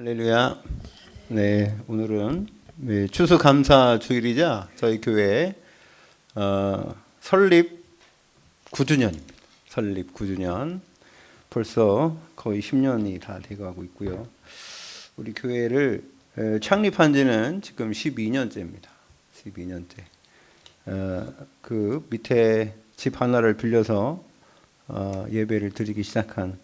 할렐루야. 네, 오늘은 추수감사 주일이자 저희 교회 설립 9주년, 설립 9주년 벌써 거의 10년이 다 돼가고 있고요. 우리 교회를 창립한 지는 지금 12년째입니다. 12년째. 그 밑에 집 하나를 빌려서 예배를 드리기 시작한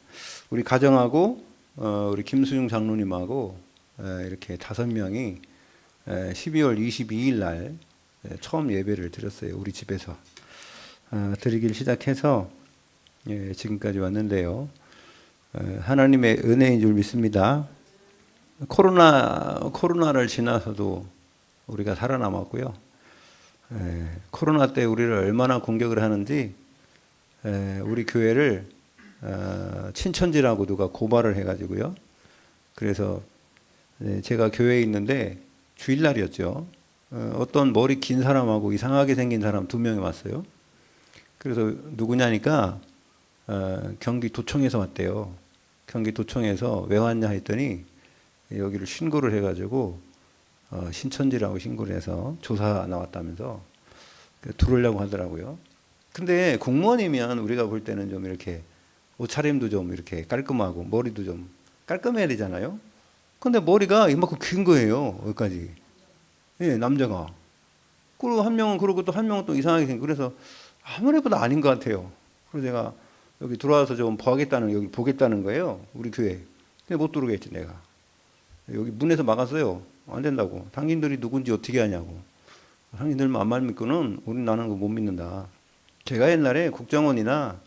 우리 가정하고 우리 김수중 장로님하고 이렇게 5명이 12월 22일 날 처음 예배를 드렸어요. 우리 집에서 드리기를 시작해서 지금까지 왔는데요. 하나님의 은혜인 줄 믿습니다. 코로나를 지나서도 우리가 살아남았고요. 코로나 때 우리를 얼마나 공격을 하는지 우리 교회를 친천지라고 누가 고발을 해가지고요. 그래서 제가 교회에 있는데 주일날이었죠. 어떤 머리 긴 사람하고 이상하게 생긴 사람 2명이 왔어요. 그래서 누구냐니까 경기도청에서 왔대요. 경기도청에서 왜 왔냐 했더니 여기를 신고를 해가지고 신천지라고 신고를 해서 조사 나왔다면서 들어오려고 하더라고요. 근데 공무원이면 우리가 볼 때는 좀 이렇게 옷차림도 좀 이렇게 깔끔하고 머리도 좀 깔끔해야 되잖아요. 근데 머리가 이만큼 긴 거예요. 여기까지. 예, 남자가. 그리고 한 명은 그러고 또 한 명은 또 이상하게 생기고 그래서 아무래도 아닌 것 같아요. 그래서 제가 여기 들어와서 좀 여기 보겠다는 거예요. 우리 교회. 근데 못 들어오겠지 내가. 여기 문에서 막았어요. 안 된다고. 당신들이 누군지 어떻게 하냐고. 당신들만 안 믿고는 나는 못 믿는다. 제가 옛날에 국정원이나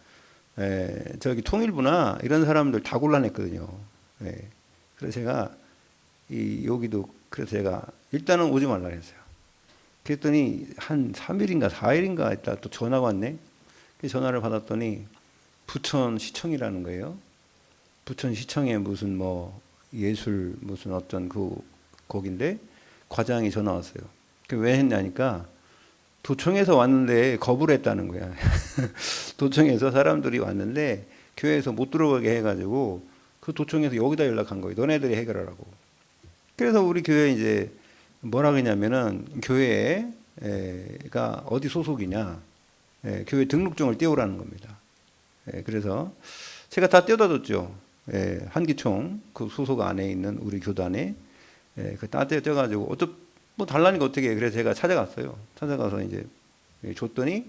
저기 통일부나 이런 사람들 다 곤란했거든요. 그래서 제가 그래서 제가 일단은 오지 말라 했어요. 그랬더니 한 3일인가 4일인가 있다 또 전화가 왔네. 그 전화를 받았더니 부천시청이라는 거예요. 부천시청에 무슨 예술 무슨 어떤 거긴데 과장이 전화 왔어요. 왜 했냐니까 도청에서 왔는데 거부를 했다는 거야. 도청에서 사람들이 왔는데 교회에서 못 들어가게 해가지고 그 도청에서 여기다 연락한 거예요. 너네들이 해결하라고. 그래서 우리 교회 이제 뭐라 그러냐면은 교회가 어디 소속이냐, 교회 등록증을 떼오라는 겁니다. 그래서 제가 다 떼어다 줬죠. 한기총 그 소속 안에 있는 우리 교단에 그 다 떼어가지고 뭐 달라니까 어떻게 해. 그래서 제가 찾아갔어요. 찾아가서 이제 줬더니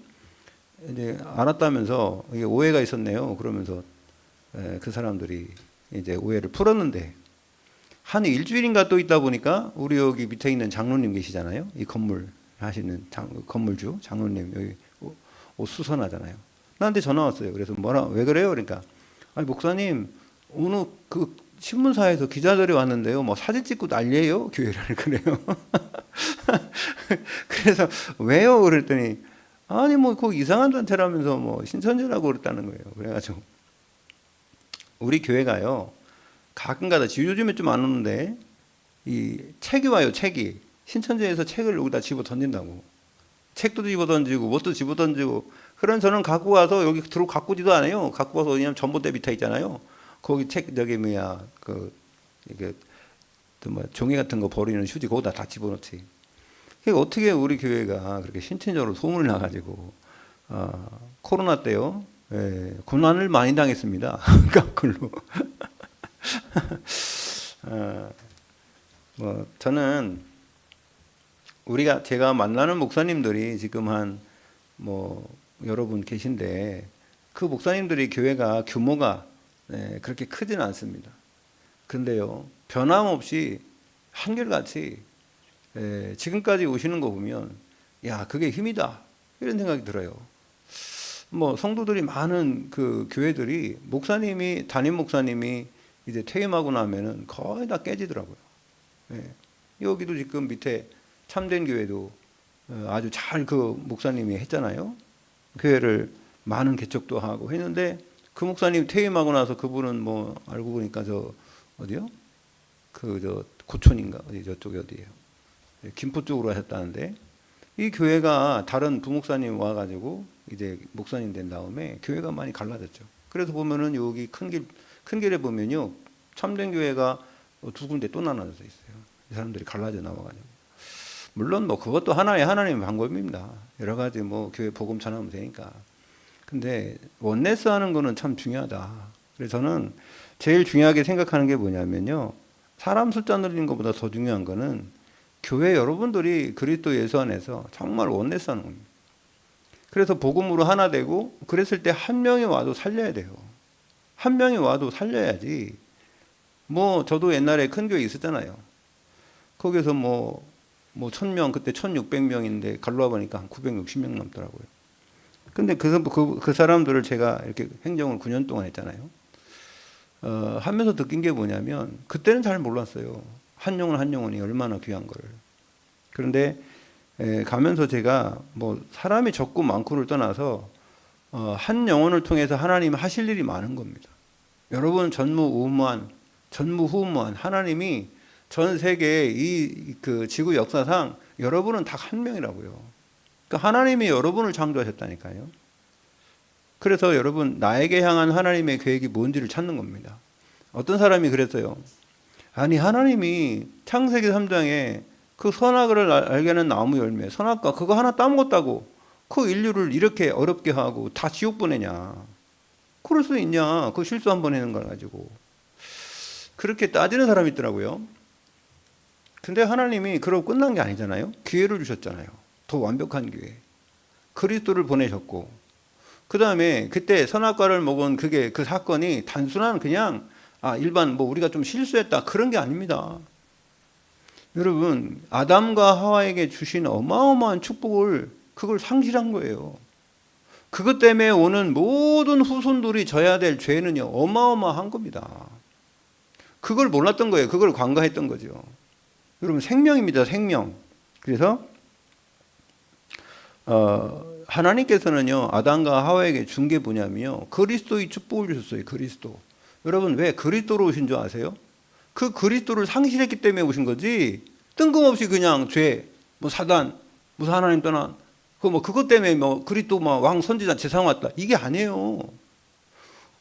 이제 알았다면서 이게 오해가 있었네요. 그러면서 그 사람들이 이제 오해를 풀었는데 한 일주일인가 또 있다 보니까 우리 여기 밑에 있는 장로님 계시잖아요. 이 건물 하시는 건물주 장로님 여기 옷 수선하잖아요. 나한테 전화 왔어요. 그래서 왜 그래요? 그러니까 아니 목사님 오늘 그 신문사에서 기자들이 왔는데요. 뭐 사진 찍고 난리예요. 교회를 그래요. 그래서 왜요? 그랬더니 아니 그 이상한 단체라면서 신천지라고 그랬다는 거예요. 그래가지고 우리 교회가요 가끔가다 요즘에 좀 안 오는데 이 책이 와요. 책이 신천지에서 책을 여기다 집어 던진다고. 책도 집어 던지고 뭣도 집어 던지고. 그런 저는 갖고 와서 여기 갖고지도 않아요. 갖고 와서 왜냐면 전봇대 밑에 있잖아요. 거기 책 이게 종이 같은 거 버리는 휴지 거기다 다 집어넣지. 어떻게 우리 교회가 그렇게 신천적으로 소문을 나가지고 코로나 때요 고난을 많이 당했습니다. 거꾸로. 저는 제가 만나는 목사님들이 지금 여러분 계신데 그 목사님들이 교회가 규모가 그렇게 크지는 않습니다. 그런데요 변함없이 한결같이 지금까지 오시는 거 보면 야 그게 힘이다 이런 생각이 들어요. 성도들이 많은 그 교회들이 담임 목사님이 이제 퇴임하고 나면은 거의 다 깨지더라고요. 여기도 지금 밑에 참된 교회도 아주 잘 그 목사님이 했잖아요. 교회를 많은 개척도 하고 했는데 그 목사님 퇴임하고 나서 그분은 알고 보니까 어디요? 고촌인가 어디 저쪽이 어디예요? 김포 쪽으로 하셨다는데 이 교회가 다른 부목사님 와가지고 이제 목사님 된 다음에 교회가 많이 갈라졌죠. 그래서 보면은 여기 큰 길에 보면요 참된 교회가 두 군데 또 나눠져 있어요. 이 사람들이 갈라져 나와가지고. 물론 뭐 그것도 하나의 하나님의 방법입니다. 여러 가지 뭐 교회 복음 전하면 되니까. 근데 원네스 하는 거는 참 중요하다. 그래서 저는 제일 중요하게 생각하는 게 뭐냐면요. 사람 숫자 늘리는 것보다 더 중요한 거는 교회 여러분들이 그리스도 예수 안에서 정말 원네스 하는 겁니다. 그래서 복음으로 하나 되고 그랬을 때 한 명이 와도 살려야 돼요. 한 명이 와도 살려야지. 뭐 저도 옛날에 큰 교회 있었잖아요. 거기서 뭐 1000명 그때 1600명인데 갈라와 보니까 한 960명 넘더라고요. 근데 그 사람들을 제가 이렇게 행정을 9년 동안 했잖아요. 하면서 느낀 게 뭐냐면 그때는 잘 몰랐어요. 한 영혼이 얼마나 귀한 거를. 그런데 가면서 제가 뭐 사람이 적고 많고를 떠나서 한 영혼을 통해서 하나님이 하실 일이 많은 겁니다. 여러분 전무후무한 하나님이 전 세계 그 지구 역사상 여러분은 딱 한 명이라고요. 그러니까 하나님이 여러분을 창조하셨다니까요. 그래서 여러분 나에게 향한 하나님의 계획이 뭔지를 찾는 겁니다. 어떤 사람이 그랬어요. 아니 하나님이 창세기 3장에 그 선악을 알게 하는 나무 열매 선악과 그거 하나 따먹었다고 그 인류를 이렇게 어렵게 하고 다 지옥 보내냐. 그럴 수 있냐. 그 실수 한 번 하는 걸 가지고. 그렇게 따지는 사람이 있더라고요. 근데 하나님이 그러고 끝난 게 아니잖아요. 기회를 주셨잖아요. 더 완벽한 기회. 그리스도를 보내셨고 그 다음에 그때 선악과를 먹은 그 사건이 단순한 그냥 일반 뭐 우리가 좀 실수했다 그런 게 아닙니다. 여러분 아담과 하와에게 주신 어마어마한 축복을 그걸 상실한 거예요. 그것 때문에 오는 모든 후손들이 져야 될 죄는요 어마어마한 겁니다. 그걸 몰랐던 거예요. 그걸 관가했던 거죠. 여러분 생명입니다. 생명. 그래서 하나님께서는요 아담과 하와에게 준 게 뭐냐면요 그리스도의 축복을 주셨어요. 그리스도. 여러분 왜 그리스도로 오신 줄 아세요? 그 그리스도를 상실했기 때문에 오신 거지 뜬금없이 그냥 죄, 뭐 사단, 무슨 하나님 떠난 그것 때문에 뭐 그리스도 왕 선지자 제사장 왔다 이게 아니에요.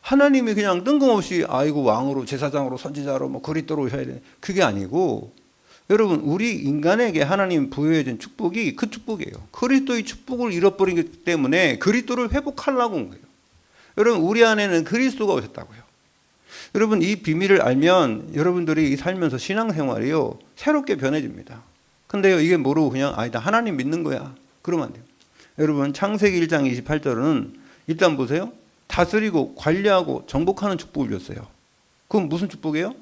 하나님이 그냥 뜬금없이 아이고 왕으로 제사장으로 선지자로 뭐 그리스도로 오셔야 돼 그게 아니고 여러분 우리 인간에게 하나님 부여해 준 축복이 그 축복이에요. 그리스도의 축복을 잃어버리기 때문에 그리스도를 회복하려고 온 거예요. 여러분 우리 안에는 그리스도가 오셨다고요. 여러분 이 비밀을 알면 여러분들이 살면서 신앙생활이요 새롭게 변해집니다. 근데요 이게 모르고 그냥 나 하나님 믿는 거야 그러면 안 돼요. 여러분 창세기 1장 28절은 일단 보세요. 다스리고 관리하고 정복하는 축복을 줬어요. 그건 무슨 축복이에요?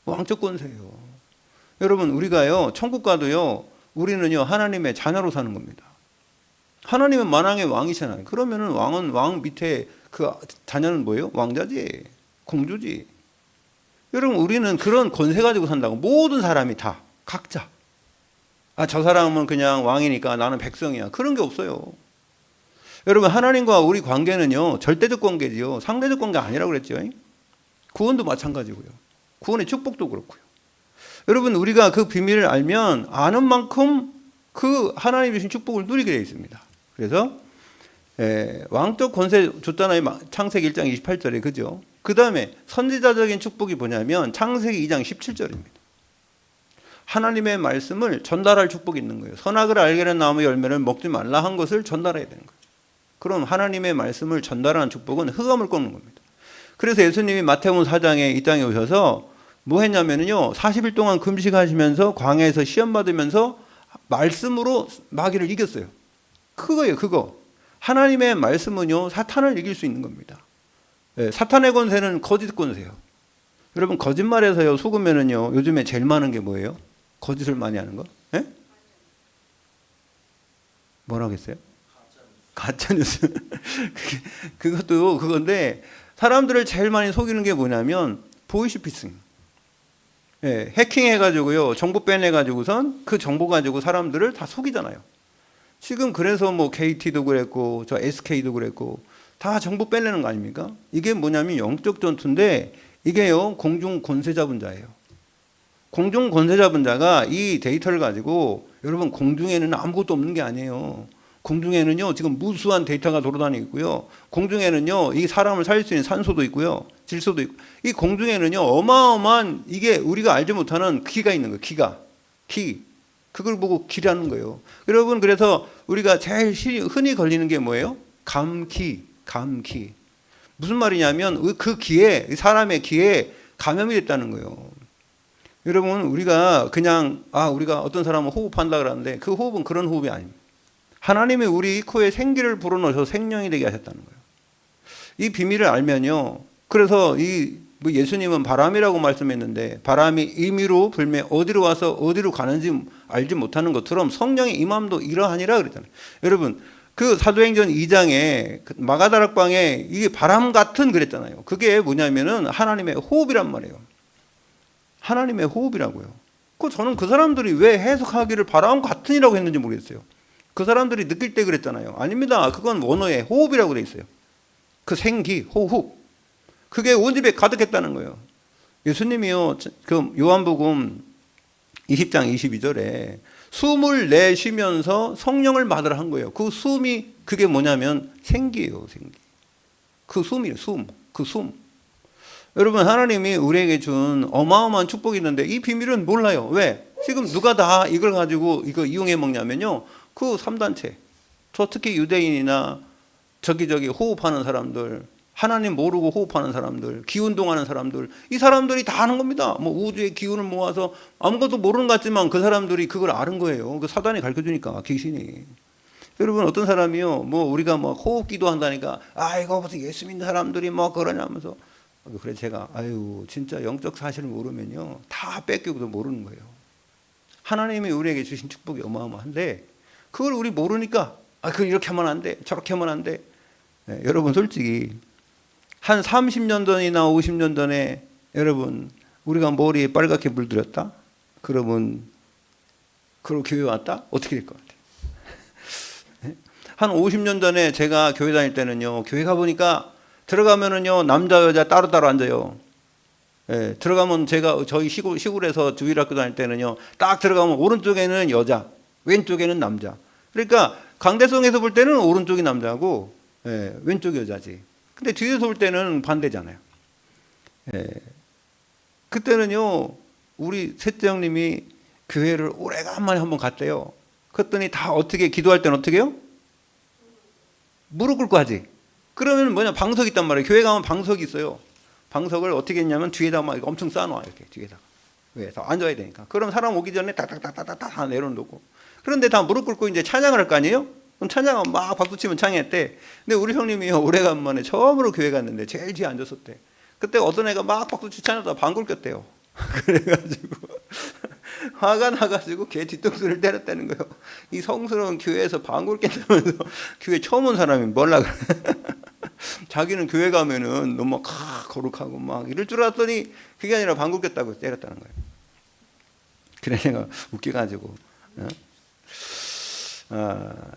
왕적 권세예요. 여러분 우리가요 천국 가도요 우리는요 하나님의 자녀로 사는 겁니다. 하나님은 만왕의 왕이잖아요. 그러면은 왕 밑에 그 자녀는 뭐예요? 왕자지, 공주지. 여러분 우리는 그런 권세 가지고 산다고. 모든 사람이 다 각자. 저 사람은 그냥 왕이니까 나는 백성이야. 그런 게 없어요. 여러분 하나님과 우리 관계는요 절대적 관계지요 상대적 관계 아니라고 그랬죠. 구원도 마찬가지고요. 구원의 축복도 그렇고요. 여러분 우리가 그 비밀을 알면 아는 만큼 그 하나님 주신 축복을 누리게 되어 있습니다. 그래서 왕적 권세 줬잖아요. 창세기 1장 28절에 그죠. 그 다음에 선지자적인 축복이 뭐냐면 창세기 2장 17절입니다. 하나님의 말씀을 전달할 축복이 있는 거예요. 선악을 알게 하는 나무 열매를 먹지 말라 한 것을 전달해야 되는 거예요. 그럼 하나님의 말씀을 전달하는 축복은 흑암을 꺾는 겁니다. 그래서 예수님이 마태복음 4장에 이 땅에 오셔서 뭐 했냐면요 40일 동안 금식하시면서 광야에서 시험 받으면서 말씀으로 마귀를 이겼어요. 그거예요. 그거. 하나님의 말씀은요 사탄을 이길 수 있는 겁니다. 사탄의 권세는 거짓 권세예요. 여러분 거짓말에서요 속으면은요 요즘에 제일 많은 게 뭐예요? 거짓을 많이 하는 거? 뭐라고 했어요? 가짜뉴스. 그것도 그건데 사람들을 제일 많이 속이는 게 뭐냐면 보이스피싱. 해킹해가지고요 정보 빼내가지고선 그 정보 가지고 사람들을 다 속이잖아요. 지금 그래서 뭐 KT도 그랬고 저 SK도 그랬고 다 정보 빼내는 거 아닙니까? 이게 뭐냐면 영적 전투인데 이게요 공중 권세 잡은 자예요. 공중 권세 잡은 자가 이 데이터를 가지고 여러분 공중에는 아무것도 없는 게 아니에요. 공중에는요 지금 무수한 데이터가 돌아다니고 있고요. 공중에는요 이 사람을 살릴 수 있는 산소도 있고요. 질서도 있고. 이 공중에는요, 어마어마한 이게 우리가 알지 못하는 기가 있는 거예요. 기. 그걸 보고 기라는 거예요. 여러분, 그래서 우리가 제일 흔히 걸리는 게 뭐예요? 감기. 무슨 말이냐면 그 기에, 사람의 기에 감염이 됐다는 거예요. 여러분, 우리가 그냥 우리가 어떤 사람은 호흡한다 그러는데 그 호흡은 그런 호흡이 아닙니다. 하나님이 우리 코에 생기를 불어넣어서 생명이 되게 하셨다는 거예요. 이 비밀을 알면요. 그래서 예수님은 바람이라고 말씀했는데 바람이 임의로 불매 어디로 와서 어디로 가는지 알지 못하는 것처럼 성령의 임함도 이러하니라 그랬잖아요. 여러분, 그 사도행전 2장에 마가다락방에 이게 바람 같은 그랬잖아요. 그게 뭐냐면은 하나님의 호흡이란 말이에요. 하나님의 호흡이라고요. 저는 그 사람들이 왜 해석하기를 바람 같은이라고 했는지 모르겠어요. 그 사람들이 느낄 때 그랬잖아요. 아닙니다. 그건 원어에 호흡이라고 돼 있어요. 그 생기, 호흡. 그게 온 집에 가득했다는 거예요. 예수님이요, 그 요한복음 20장 22절에 숨을 내쉬면서 성령을 받으라 한 거예요. 그 숨이 그게 뭐냐면 생기예요, 생기. 그 숨이에요, 숨. 그 숨. 여러분, 하나님이 우리에게 준 어마어마한 축복이 있는데 이 비밀은 몰라요. 왜? 지금 누가 다 이걸 가지고 이거 이용해 먹냐면요. 그 3단체. 특히 유대인이나 저기 호흡하는 사람들, 하나님 모르고 호흡하는 사람들, 기운동하는 사람들, 이 사람들이 다 하는 겁니다. 우주의 기운을 모아서 아무것도 모르는 것 같지만 그 사람들이 그걸 아는 거예요. 그 사단이 가르쳐주니까, 귀신이. 여러분, 어떤 사람이요, 우리가 호흡 기도한다니까, 이거 무슨 예수 믿는 사람들이 그러냐면서. 그래서 제가, 진짜 영적 사실을 모르면요, 다 뺏기고도 모르는 거예요. 하나님이 우리에게 주신 축복이 어마어마한데, 그걸 우리 모르니까, 그걸 이렇게 하면 안 돼, 저렇게 하면 안 돼. 네, 여러분, 솔직히, 한 30년 전이나 50년 전에 여러분 우리가 머리에 빨갛게 물들였다? 그러면 그리고 교회 왔다? 어떻게 될 것 같아요? 한 50년 전에 제가 교회 다닐 때는요, 교회 가보니까 들어가면은요, 남자 여자 따로따로 앉아요. 예, 들어가면 저희 시골에서 주일학교 다닐 때는요, 딱 들어가면 오른쪽에는 여자, 왼쪽에는 남자. 그러니까 강대성에서 볼 때는 오른쪽이 남자고 왼쪽이 여자지. 근데 뒤에서 볼 때는 반대잖아요. 그때는요, 우리 셋째 형님이 교회를 오래간만에 한번 갔대요. 그랬더니 다 어떻게, 기도할 때는 어떻게 해요? 무릎 꿇고 하지. 그러면 뭐냐, 방석이 있단 말이에요. 교회 가면 방석이 있어요. 방석을 어떻게 했냐면 뒤에다 엄청 쌓아놔, 이렇게 뒤에다가. 왜서 앉아야 되니까. 그럼 사람 오기 전에 딱딱딱딱딱 다 내려놓고. 그런데 다 무릎 꿇고 이제 찬양을 할 거 아니에요? 그럼 찬양하면 막 박수 치면 찬양했대. 근데 우리 형님이요, 오래간만에 처음으로 교회 갔는데 제일 뒤에 앉았었대. 그때 어떤 애가 막 박수 치고 찬양하다가 방귀를 꼈대요. 그래가지고 화가 나가지고 걔 뒤통수를 때렸다는 거예요. 이 성스러운 교회에서 방귀를 깼다면서 교회 처음 온 사람이 뭘라 그래. 자기는 교회 가면은 너무 거룩하고 막 이럴 줄 알았더니 그게 아니라 방귀를 꼈다고 때렸다는 거예요. 그래 내가 웃겨가지고.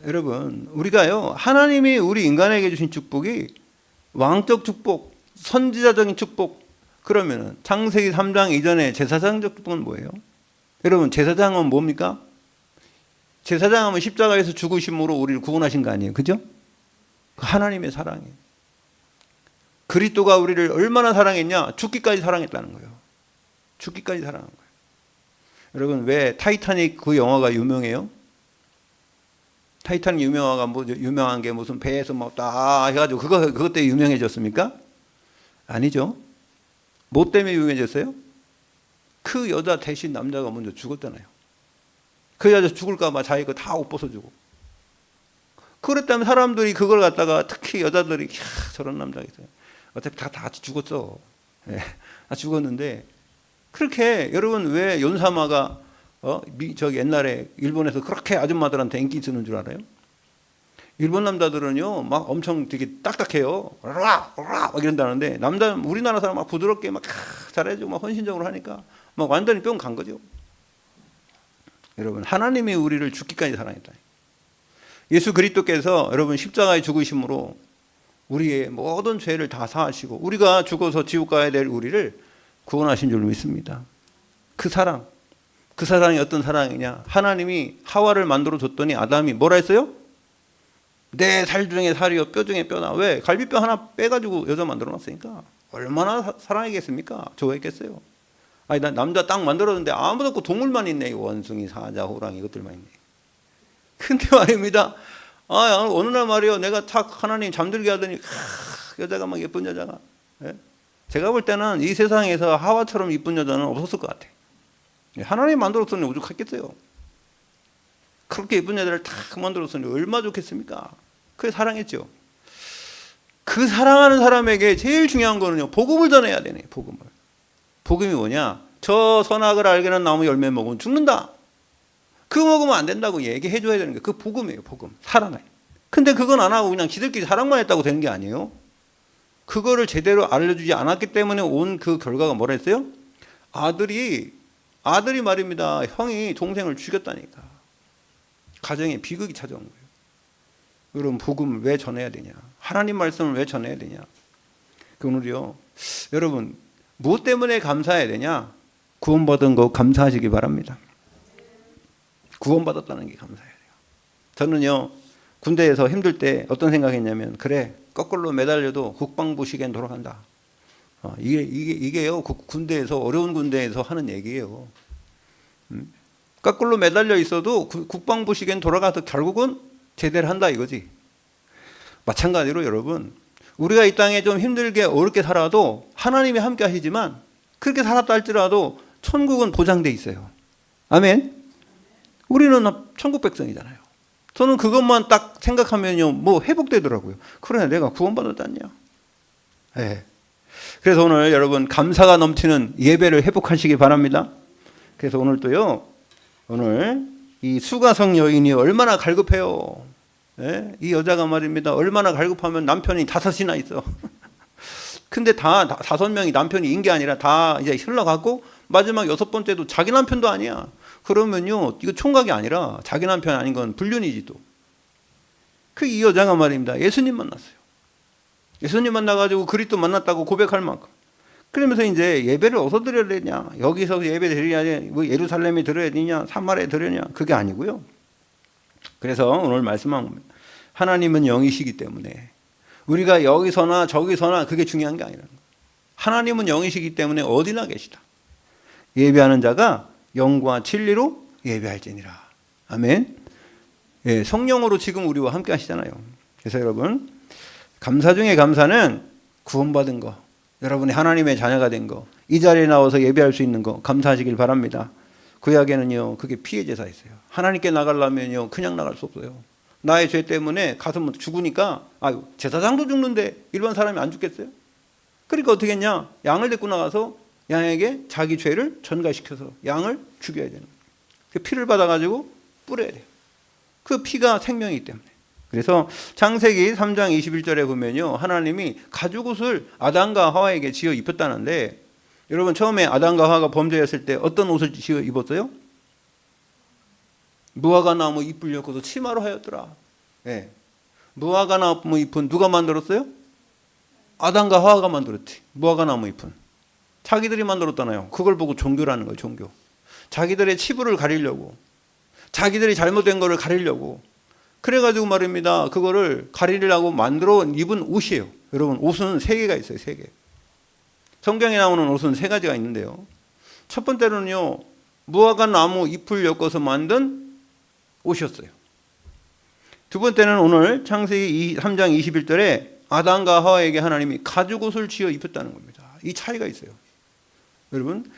여러분, 우리가요, 하나님이 우리 인간에게 주신 축복이 왕적 축복, 선지자적인 축복. 그러면은 창세기 3장 이전에 제사장적 축복은 뭐예요? 여러분, 제사장은 뭡니까? 제사장은 십자가에서 죽으심으로 우리를 구원하신 거 아니에요? 그죠? 하나님의 사랑이에요. 그리스도가 우리를 얼마나 사랑했냐? 죽기까지 사랑했다는 거예요. 죽기까지 사랑한 거예요. 여러분, 왜 타이타닉 그 영화가 유명해요? 타이타닉 유명한 게 무슨 배에서 딱 해가지고 그것 때문에 유명해졌습니까? 아니죠. 뭐 때문에 유명해졌어요? 그 여자 대신 남자가 먼저 죽었잖아요. 그 여자 죽을까봐 자기가 다 옷 벗어주고. 그랬다면 사람들이 그걸 갖다가 특히 여자들이 저런 남자가 있어요. 어차피 다 같이 죽었어. 다 죽었는데 그렇게 여러분 왜 연사마가 옛날에 일본에서 그렇게 아줌마들한테 인기 쓰는 줄 알아요? 일본 남자들은요, 막 엄청 되게 딱딱해요. 막 이런다는데, 우리나라 사람 막 부드럽게 막 잘해주고 막 헌신적으로 하니까 막 완전히 뿅 간 거죠. 여러분, 하나님이 우리를 죽기까지 사랑했다. 예수 그리스도께서 여러분 십자가에 죽으심으로 우리의 모든 죄를 다 사하시고, 우리가 죽어서 지옥 가야 될 우리를 구원하신 줄 믿습니다. 그 사랑이 어떤 사랑이냐? 하나님이 하와를 만들어 줬더니 아담이 뭐라 했어요? 내 살 중에 살이요 뼈 중에 뼈나. 왜? 갈비뼈 하나 빼가지고 여자 만들어놨으니까 얼마나 사랑했겠습니까? 좋아했겠어요. 아니 난 남자 딱 만들었는데 아무도 없고 동물만 있네. 원숭이, 사자, 호랑이 이것들만 있네. 근데 말입니다. 어느 날 말이요 내가 탁 하나님 잠들게 하더니 여자가 막 예쁜 여자가. 예? 제가 볼 때는 이 세상에서 하와처럼 이쁜 여자는 없었을 것 같아. 하나님 만들었으니 오죽했겠어요. 그렇게 예쁜 여자를 탁 만들었으니 얼마나 좋겠습니까? 그게 사랑했죠. 그 사랑하는 사람에게 제일 중요한 거는요 복음을 전해야 되네. 복음을. 복음이 뭐냐? 저 선악을 알게는 나무 열매 먹으면 죽는다. 그거 먹으면 안 된다고 얘기해 줘야 되는 게 그 복음이에요. 복음. 사랑을. 근데 그건 안 하고 그냥 지들끼리 사랑만 했다고 되는 게 아니에요. 그거를 제대로 알려주지 않았기 때문에 온 그 결과가 뭐라 했어요? 아들이 말입니다. 형이 동생을 죽였다니까. 가정에 비극이 찾아온 거예요. 그럼 복음을 왜 전해야 되냐? 하나님 말씀을 왜 전해야 되냐? 오늘요 여러분 무엇 때문에 감사해야 되냐? 구원받은 거 감사하시기 바랍니다. 구원받았다는 게 감사해야 돼요. 저는요 군대에서 힘들 때 어떤 생각했냐면 그래 거꾸로 매달려도 국방부 시계는 돌아간다. 이게요 군대에서 어려운 군대에서 하는 얘기예요. 거꾸로 매달려 있어도 국방부 시계는 돌아가서 결국은 제대로 한다 이거지. 마찬가지로 여러분 우리가 이 땅에 좀 힘들게 어렵게 살아도 하나님이 함께 하시지만 그렇게 살았다 할지라도 천국은 보장돼 있어요. 아멘. 우리는 천국 백성이잖아요. 저는 그것만 딱 생각하면요 뭐 회복되더라고요. 그래 내가 구원받았다냐. 네. 그래서 오늘 여러분 감사가 넘치는 예배를 회복하시기 바랍니다. 그래서 오늘 이 수가성 여인이 얼마나 갈급해요. 네? 이 여자가 말입니다. 얼마나 갈급하면 남편이 5이나 있어. 근데 다 5명이 남편이 인 게 아니라 다 이제 흘러가고 마지막 6번째도 자기 남편도 아니야. 그러면요 이거 총각이 아니라 자기 남편 아닌 건 불륜이지 또. 이 여자가 말입니다. 예수님 만났어요. 예수님 만나가지고 그리스도 만났다고 고백할 만큼. 그러면서 이제 예배를 어디서 드려야 되냐? 여기서 예배 드려야 뭐 예루살렘에 드려야 되냐? 사마리아에 드려야 되냐? 그게 아니고요. 그래서 오늘 말씀한 겁니다. 하나님은 영이시기 때문에 우리가 여기서나 저기서나 그게 중요한 게 아니라는 거예요. 하나님은 영이시기 때문에 어디나 계시다. 예배하는 자가 영과 진리로 예배할지니라. 아멘. 예, 성령으로 지금 우리와 함께 하시잖아요. 그래서 여러분 감사 중에 감사는 구원받은 거, 여러분이 하나님의 자녀가 된 거, 이 자리에 나와서 예배할 수 있는 거 감사하시길 바랍니다. 구약에는요 그게 피해 제사 있어요. 하나님께 나가려면요 그냥 나갈 수 없어요. 나의 죄 때문에 가서 죽으니까 제사장도 죽는데 일반 사람이 안 죽겠어요? 그러니까 어떻게 했냐? 양을 데리고 나가서 양에게 자기 죄를 전가시켜서 양을 죽여야 되는 거예요. 그 피를 받아가지고 뿌려야 돼요. 그 피가 생명이기 때문에. 그래서 창세기 3장 21절에 보면요 하나님이 가죽옷을 아담과 하와에게 지어 입혔다는데 여러분 처음에 아담과 하와가 범죄했을 때 어떤 옷을 지어 입었어요? 무화과나무 잎을 엮어서 치마로 하였더라. 네. 무화과나무 잎은 누가 만들었어요? 아담과 하와가 만들었지. 무화과나무 잎은 자기들이 만들었잖아요. 그걸 보고 종교라는 거예요. 종교. 자기들의 치부를 가리려고, 자기들이 잘못된 거를 가리려고, 그래가지고 말입니다. 그거를 가리려고 만들어 입은 옷이에요. 여러분 옷은 3개가 있어요. 3개. 성경에 나오는 옷은 3가지가 있는데요. 첫 번째로는요 무화과나무 잎을 엮어서 만든 옷이었어요. 두 번째는 오늘 창세기 3장 21절에 아담과 하와에게 하나님이 가죽옷을 지어 입혔다는 겁니다. 이 차이가 있어요. 여러분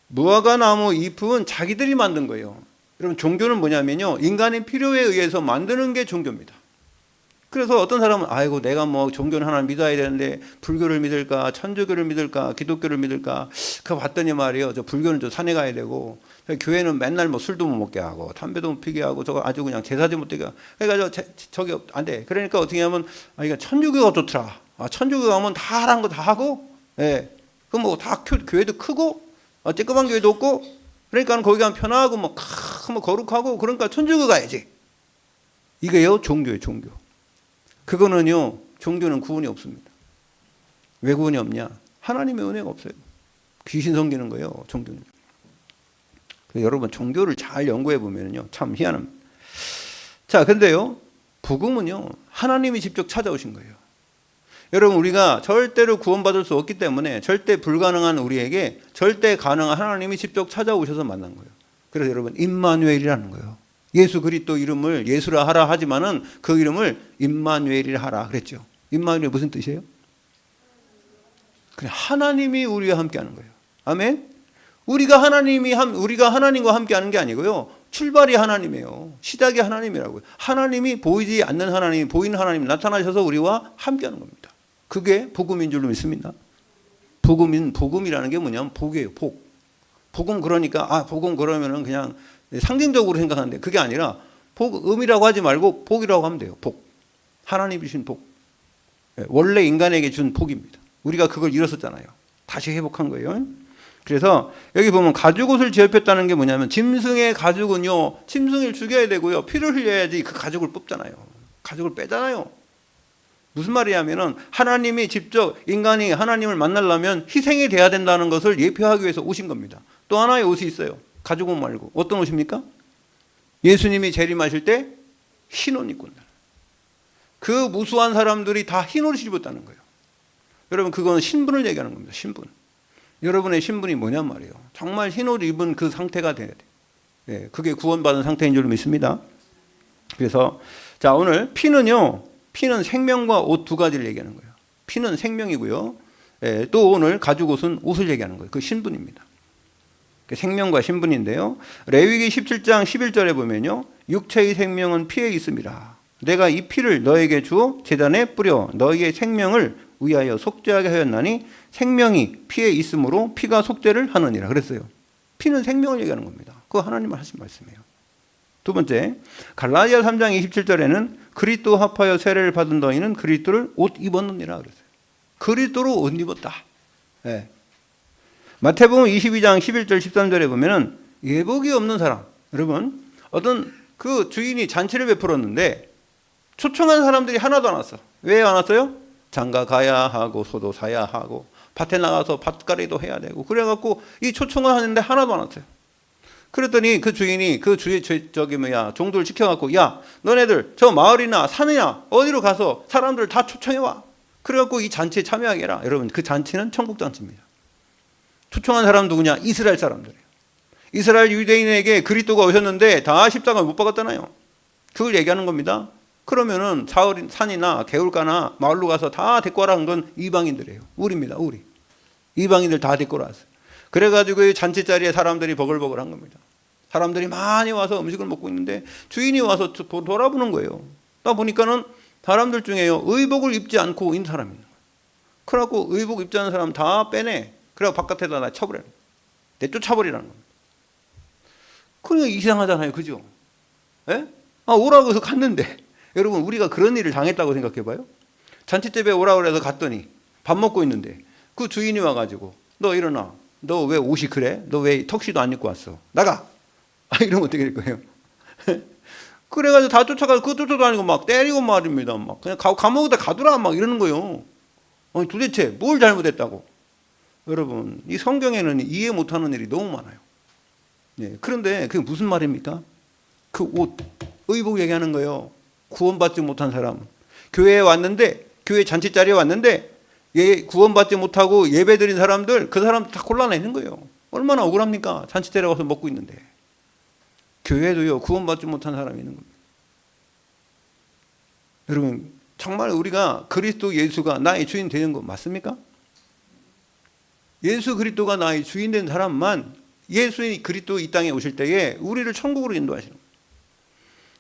무화과나무 잎은 자기들이 만든 거예요. 여러분 종교는 뭐냐면요 인간의 필요에 의해서 만드는 게 종교입니다. 그래서 어떤 사람은 아이고 내가 뭐 종교는 하나 믿어야 되는데 불교를 믿을까 천주교를 믿을까 기독교를 믿을까 그거 봤더니 말이에요 저 불교는 저 산에 가야 되고 교회는 맨날 뭐 술도 못 먹게 하고 담배도 못 피게 하고 저거 아주 그냥 제사도 못 되게 하고 그러니까 저기 안 돼. 그러니까 어떻게 하면 이거 천주교가 좋더라. 천주교 가면 다 하라는 거 다 하고 그럼 뭐 다 교회도 크고 쬐끄만 교회도 없고 그러니까 거기 가면 편하고 뭐 거룩하고 그러니까 천주교 가야지. 이게요 종교예요. 종교. 그거는요 종교는 구원이 없습니다. 왜 구원이 없냐? 하나님의 은혜가 없어요. 귀신 섬기는 거예요 종교는. 여러분 종교를 잘 연구해 보면요 참 희한합니다. 자 근데요 복음은요 하나님이 직접 찾아오신 거예요. 여러분, 우리가 절대로 구원받을 수 없기 때문에 절대 불가능한 우리에게 절대 가능한 하나님이 직접 찾아오셔서 만난 거예요. 그래서 여러분, 임마누엘이라는 거예요. 예수 그리스도 이름을 예수라 하라 하지만은 그 이름을 임마누엘이라 하라 그랬죠. 임마누엘 무슨 뜻이에요? 그냥 하나님이 우리와 함께 하는 거예요. 아멘. 우리가 하나님과 함께 하는 게 아니고요. 출발이 하나님이에요. 시작이 하나님이라고요. 하나님이 보이지 않는 하나님, 보이는 하나님 나타나셔서 우리와 함께 하는 겁니다. 그게 복음인 줄로 믿습니다. 복음이라는 게 뭐냐면 복이에요. 복. 복음 그러니까 복음 그러면은 그냥 상징적으로 생각하는데 그게 아니라 복음이라고 하지 말고 복이라고 하면 돼요. 복. 하나님 주신 복. 원래 인간에게 준 복입니다. 우리가 그걸 잃었었잖아요. 다시 회복한 거예요. 그래서 여기 보면 가죽옷을 지업했다는 게 뭐냐면 짐승의 가죽은요, 짐승을 죽여야 되고요, 피를 흘려야지 그 가죽을 뽑잖아요. 가죽을 빼잖아요. 무슨 말이냐면은 하나님이 직접 인간이 하나님을 만나려면 희생이 돼야 된다는 것을 예표하기 위해서 오신 겁니다. 또 하나의 옷이 있어요. 가죽옷 말고 어떤 옷입니까? 예수님이 재림하실 때 흰 옷 입고 온다. 그 무수한 사람들이 다 흰 옷을 입었다는 거예요. 여러분, 그건 신분을 얘기하는 겁니다. 신분. 여러분의 신분이 뭐냔 말이에요. 정말 흰 옷 입은 그 상태가 돼야 돼요. 그게 구원받은 상태인 줄 믿습니다. 그래서 자, 오늘 피는 생명과 옷 두 가지를 얘기하는 거예요. 피는 생명이고요. 또 오늘 가죽옷은 옷을 얘기하는 거예요. 그 신분입니다. 생명과 신분인데요. 레위기 17장 11절에 보면요. 육체의 생명은 피에 있습니다. 내가 이 피를 너에게 주어 제단에 뿌려 너희의 생명을 위하여 속죄하게 하였나니 생명이 피에 있으므로 피가 속죄를 하느니라 그랬어요. 피는 생명을 얘기하는 겁니다. 그거 하나님을 하신 말씀이에요. 두 번째, 갈라디아 3장 27절에는 그리스도 합하여 세례를 받은 너희는 그리스도를 옷 입었느니라 그랬어요. 그리스도로 옷 입었다. 마태복음 22장 11절 13절에 보면은 예복이 없는 사람, 여러분, 어떤 그 주인이 잔치를 베풀었는데 초청한 사람들이 하나도 안 왔어. 왜 안 왔어요? 장가 가야 하고 소도 사야 하고 밭에 나가서 밭갈이도 해야 되고 그래갖고 이 초청을 하는데 하나도 안 왔어요. 그랬더니 그 주인이 그 종들을 시켜갖고 야, 너네들 저 마을이나 산이나 어디로 가서 사람들 다 초청해와. 그래갖고 이 잔치에 참여하게 해라. 여러분, 그 잔치는 천국 잔치입니다. 초청한 사람 누구냐? 이스라엘 사람들이에요. 이스라엘 유대인에게 그리스도가 오셨는데 다 십자가 못 박았잖아요. 그걸 얘기하는 겁니다. 그러면은 산이나 개울가나 마을로 가서 다 데리고 와라는 건 이방인들이에요. 우리입니다. 우리. 이방인들 다 데리고 왔어요. 그래가지고 이 잔치 자리에 사람들이 버글버글한 겁니다. 사람들이 많이 와서 음식을 먹고 있는데 주인이 와서 돌아보는 거예요. 딱 보니까는 사람들 중에요, 의복을 입지 않고 있는 사람이 있는 거예요. 그래갖고 의복 입지 않은 사람 다 빼내. 그래서 바깥에다 나 쳐버려요. 내쫓아버리라는 겁니다. 그러니까 이상하잖아요. 그죠? 오라고 해서 갔는데 여러분, 우리가 그런 일을 당했다고 생각해봐요. 잔치집에 오라고 해서 갔더니 밥 먹고 있는데 그 주인이 와가지고 너 일어나. 너 왜 옷이 그래? 너 왜 턱시도 안 입고 왔어? 나가! 이러면 어떻게 될 거예요? 그래가지고 다 쫓아가서 그 쫓아다니고 막 때리고 말입니다. 막 그냥 감옥에다 가두라 막 이러는 거예요. 아니, 도대체 뭘 잘못했다고? 여러분, 이 성경에는 이해 못하는 일이 너무 많아요. 그런데 그게 무슨 말입니까? 그 옷, 의복 얘기하는 거예요. 구원받지 못한 사람. 교회에 왔는데, 교회 잔치 자리에 왔는데, 구원받지 못하고 예배 드린 사람들, 그 사람들 다 곤란해지는 거예요. 얼마나 억울합니까? 잔치 자리에 가서 먹고 있는데. 교회도요, 구원받지 못한 사람이 있는 겁니다. 여러분, 정말 우리가 그리스도 예수가 나의 주인 되는 거 맞습니까? 예수 그리스도가 나의 주인 된 사람만 예수의 그리스도 이 땅에 오실 때에 우리를 천국으로 인도하시는 거예요.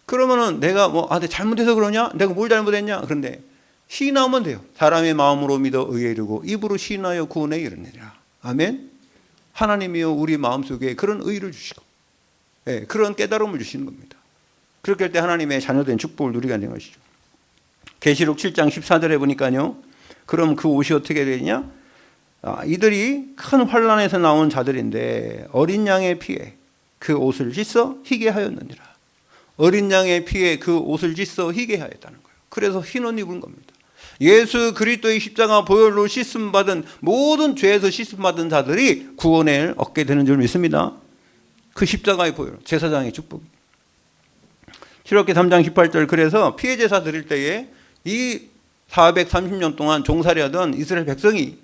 그러면은 내가 내가 잘못해서 그러냐? 내가 뭘 잘못했냐? 그런데 시인하면 돼요. 사람의 마음으로 믿어 의에 이르고 입으로 시인하여 구원에 이르느니라. 아멘. 하나님이요, 우리 마음속에 그런 의를 주시고 그런 깨달음을 주시는 겁니다. 그렇게 할 때 하나님의 자녀된 축복을 누리게 되는 것이죠. 계시록 7장 14절에 보니까요, 그럼 그 옷이 어떻게 되냐? 이들이 큰 환난에서 나온 자들인데 어린 양의 피에 그 옷을 씻어 희게 하였느니라. 어린 양의 피에 그 옷을 씻어 희게 하였다는 거예요. 그래서 흰 옷 입은 겁니다. 예수 그리스도의 십자가 보혈로 씻음 받은 모든 죄에서 씻음 받은 자들이 구원을 얻게 되는 줄 믿습니다. 그 십자가의 보혈, 제사장의 축복. 출애굽기 3장 18절, 그래서 피해 제사 드릴 때에 이 430년 동안 종살이하던 이스라엘 백성이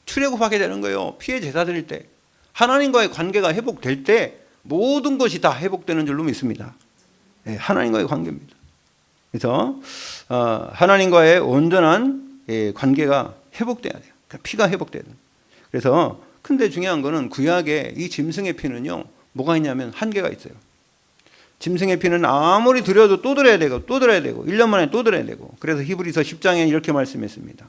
출애굽하게 되는 거예요. 피해 제사 드릴 때. 하나님과의 관계가 회복될 때 모든 것이 다 회복되는 줄로 믿습니다. 네, 하나님과의 관계입니다. 그래서 하나님과의 온전한 관계가 회복돼야 돼요. 그러니까 피가 회복돼야 돼요. 그래서 근데 중요한 거는 구약에 이 짐승의 피는요, 뭐가 있냐면 한계가 있어요. 짐승의 피는 아무리 드려도 또 드려야 되고 또 드려야 되고 1년 만에 또 드려야 되고, 그래서 히브리서 10장에 이렇게 말씀했습니다.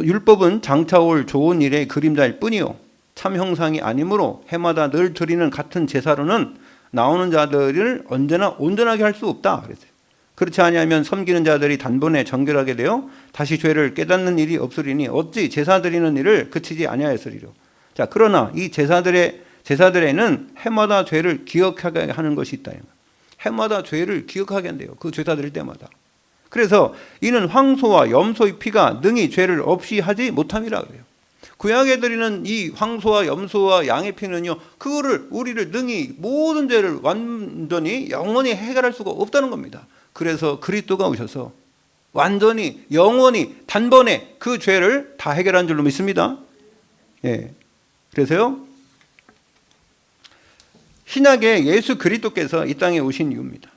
율법은 장차 올 좋은 일의 그림자일 뿐이요 참 형상이 아니므로 해마다 늘 드리는 같은 제사로는 나오는 자들을 언제나 온전하게 할 수 없다 그랬어요. 그렇지 아니하면 섬기는 자들이 단번에 정결하게 되어 다시 죄를 깨닫는 일이 없으리니 어찌 제사 드리는 일을 그치지 아니하였으리요. 자, 그러나 이 제사들에는 해마다 죄를 기억하게 하는 것이 있다. 해마다 죄를 기억하게 한대요. 그 제사 드릴 때마다. 그래서 이는 황소와 염소의 피가 능히 죄를 없이 하지 못함이라 그래요. 구약에 드리는 이 황소와 염소와 양의 피는요, 그거를 우리를 능히 모든 죄를 완전히 영원히 해결할 수가 없다는 겁니다. 그래서 그리스도가 오셔서 완전히 영원히 단번에 그 죄를 다 해결한 줄로 믿습니다. 예. 그래서요, 신약에 예수 그리스도께서 이 땅에 오신 이유입니다.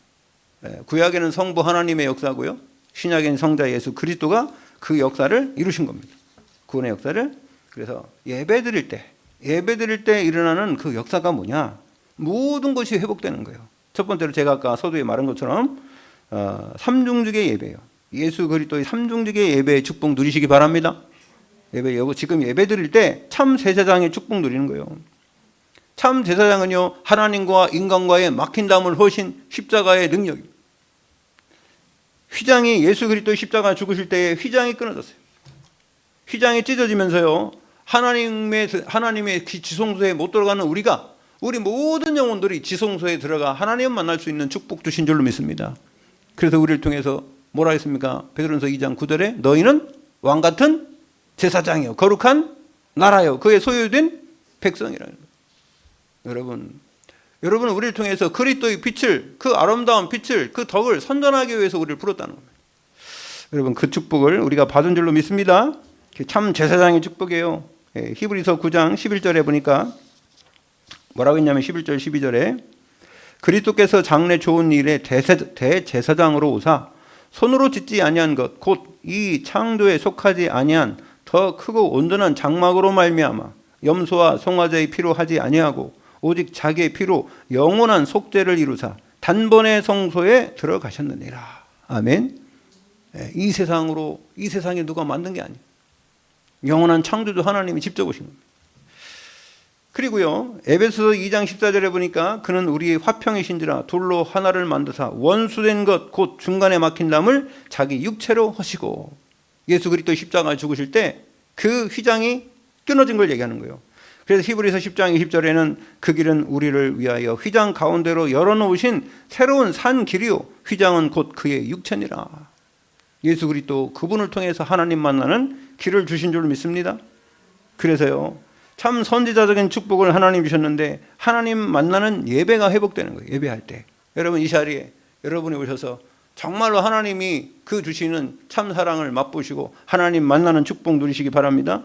구약에는 성부 하나님의 역사고요, 신약에는 성자 예수 그리스도가 그 역사를 이루신 겁니다. 구원의 역사를. 그래서 예배 드릴 때 일어나는 그 역사가 뭐냐? 모든 것이 회복되는 거예요. 첫 번째로 제가 아까 서두에 말한 것처럼 삼중직의 예배예요. 예수 그리스도의 삼중직의 예배의 축복 누리시기 바랍니다. 지금 예배 드릴 때 참 제사장의 축복 누리는 거예요. 참 제사장은요, 하나님과 인간과의 막힌담을 허신 십자가의 능력입니다. 휘장이 예수 그리스도의 십자가 죽으실 때 휘장이 끊어졌어요. 휘장이 찢어지면서요, 하나님의 지성소에 못 들어가는 우리 모든 영혼들이 지성소에 들어가 하나님을 만날 수 있는 축복 주신 줄로 믿습니다. 그래서 우리를 통해서 뭐라 했습니까? 베드로전서 2장 9절에 너희는 왕같은 제사장이요 거룩한 나라요 그의 소유된 백성이라는 거예요. 여러분 우리를 통해서 그리스도의 빛을, 그 아름다운 빛을, 그 덕을 선전하기 위해서 우리를 부르다는 겁니다. 여러분 그 축복을 우리가 받은 줄로 믿습니다. 참 제사장의 축복이에요. 히브리서 9장 11절에 보니까 뭐라고 했냐면 11절 12절에 그리스도께서 장래 좋은 일에 대제사장으로 오사 손으로 짓지 아니한 것 곧 이 창조에 속하지 아니한 더 크고 온전한 장막으로 말미암아 염소와 송아지의 피로 하지 아니하고 오직 자기의 피로 영원한 속죄를 이루사 단번에 성소에 들어가셨느니라. 아멘. 이 세상에 누가 만든 게 아니에요. 영원한 창조주 하나님이 직접 오신 겁니다. 그리고요, 에베소서 2장 14절에 보니까 그는 우리의 화평이신지라 돌로 하나를 만드사 원수된 것 곧 중간에 막힌 담을 자기 육체로 하시고, 예수 그리스도 십자가에 죽으실 때 그 휘장이 끊어진 걸 얘기하는 거예요. 그래서 히브리서 10장 20절에는 그 길은 우리를 위하여 휘장 가운데로 열어놓으신 새로운 산 길이요 휘장은 곧 그의 육체니라. 예수 그리스도 그분을 통해서 하나님 만나는 길을 주신 줄 믿습니다. 그래서요, 참 선지자적인 축복을 하나님 주셨는데 하나님 만나는 예배가 회복되는 거예요. 예배할 때 여러분 이 자리에 여러분이 오셔서 정말로 하나님이 그 주시는 참 사랑을 맛보시고 하나님 만나는 축복 누리시기 바랍니다.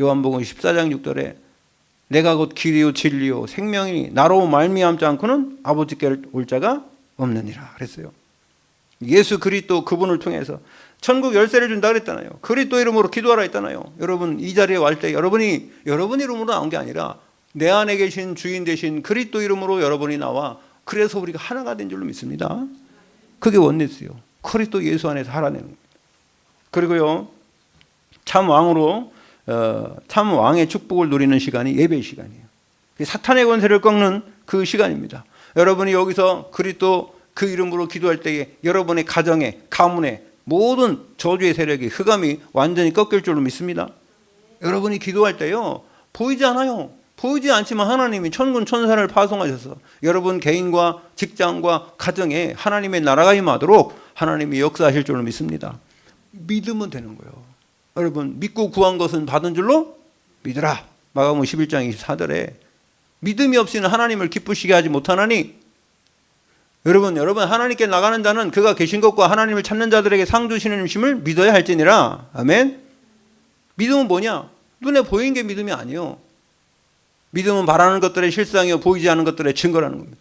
요한복음 14장 6절에 내가 곧 길이요 진리요 생명이니 나로 말미암지 않고는 아버지께 올 자가 없느니라 그랬어요. 예수 그리스도 그분을 통해서 천국 열쇠를 준다 그랬잖아요. 그리스도 이름으로 기도하라 했잖아요. 여러분 이 자리에 올 때 여러분 이름으로 나온 게 아니라 내 안에 계신 주인 되신 그리스도 이름으로 여러분이 나와 그래서 우리가 하나가 된 줄로 믿습니다. 그게 원리스요. 그리스도 예수 안에서 하나내는 겁니다. 그리고요, 참 왕의 축복을 누리는 시간이 예배의 시간이에요. 사탄의 권세를 꺾는 그 시간입니다. 여러분이 여기서 그리스도 그 이름으로 기도할 때에 여러분의 가정에, 가문에 모든 저주의 세력이 흑암이 완전히 꺾일 줄로 믿습니다. 여러분이 기도할 때요, 보이지 않아요. 보이지 않지만 하나님이 천군 천사를 파송하셔서 여러분 개인과 직장과 가정에 하나님의 나라가 임하도록 하나님이 역사하실 줄로 믿습니다. 믿으면 되는 거예요. 여러분 믿고 구한 것은 받은 줄로 믿으라. 마가복음 11장 24절에 믿음이 없이는 하나님을 기쁘시게 하지 못하나니 여러분 하나님께 나가는 자는 그가 계신 것과 하나님을 찾는 자들에게 상 주시는 심을 믿어야 할지니라. 아멘. 믿음은 뭐냐? 눈에 보이는 게 믿음이 아니에요. 믿음은 바라는 것들의 실상이요 보이지 않는 것들의 증거라는 겁니다.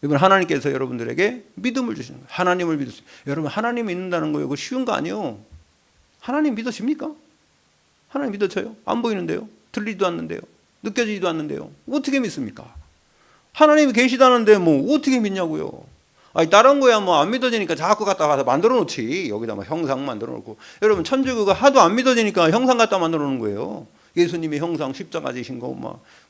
여러분 하나님께서 여러분들에게 믿음을 주시는 거예요. 하나님을 믿으세요. 여러분 하나님 믿는다는 거예요. 그거 쉬운 거 아니에요. 하나님 믿으십니까? 하나님 믿어져요? 안 보이는데요. 들리지도 않는데요. 느껴지지도 않는데요. 어떻게 믿습니까? 하나님이 계시다는데 뭐 어떻게 믿냐고요. 아니 다른 거야 뭐 안 믿어지니까 자꾸 갖다 가서 만들어 놓지. 여기다 막 형상 만들어 놓고. 여러분 천주교가 하도 안 믿어지니까 형상 갖다 만들어 놓는 거예요. 예수님의 형상 십자가 지신 거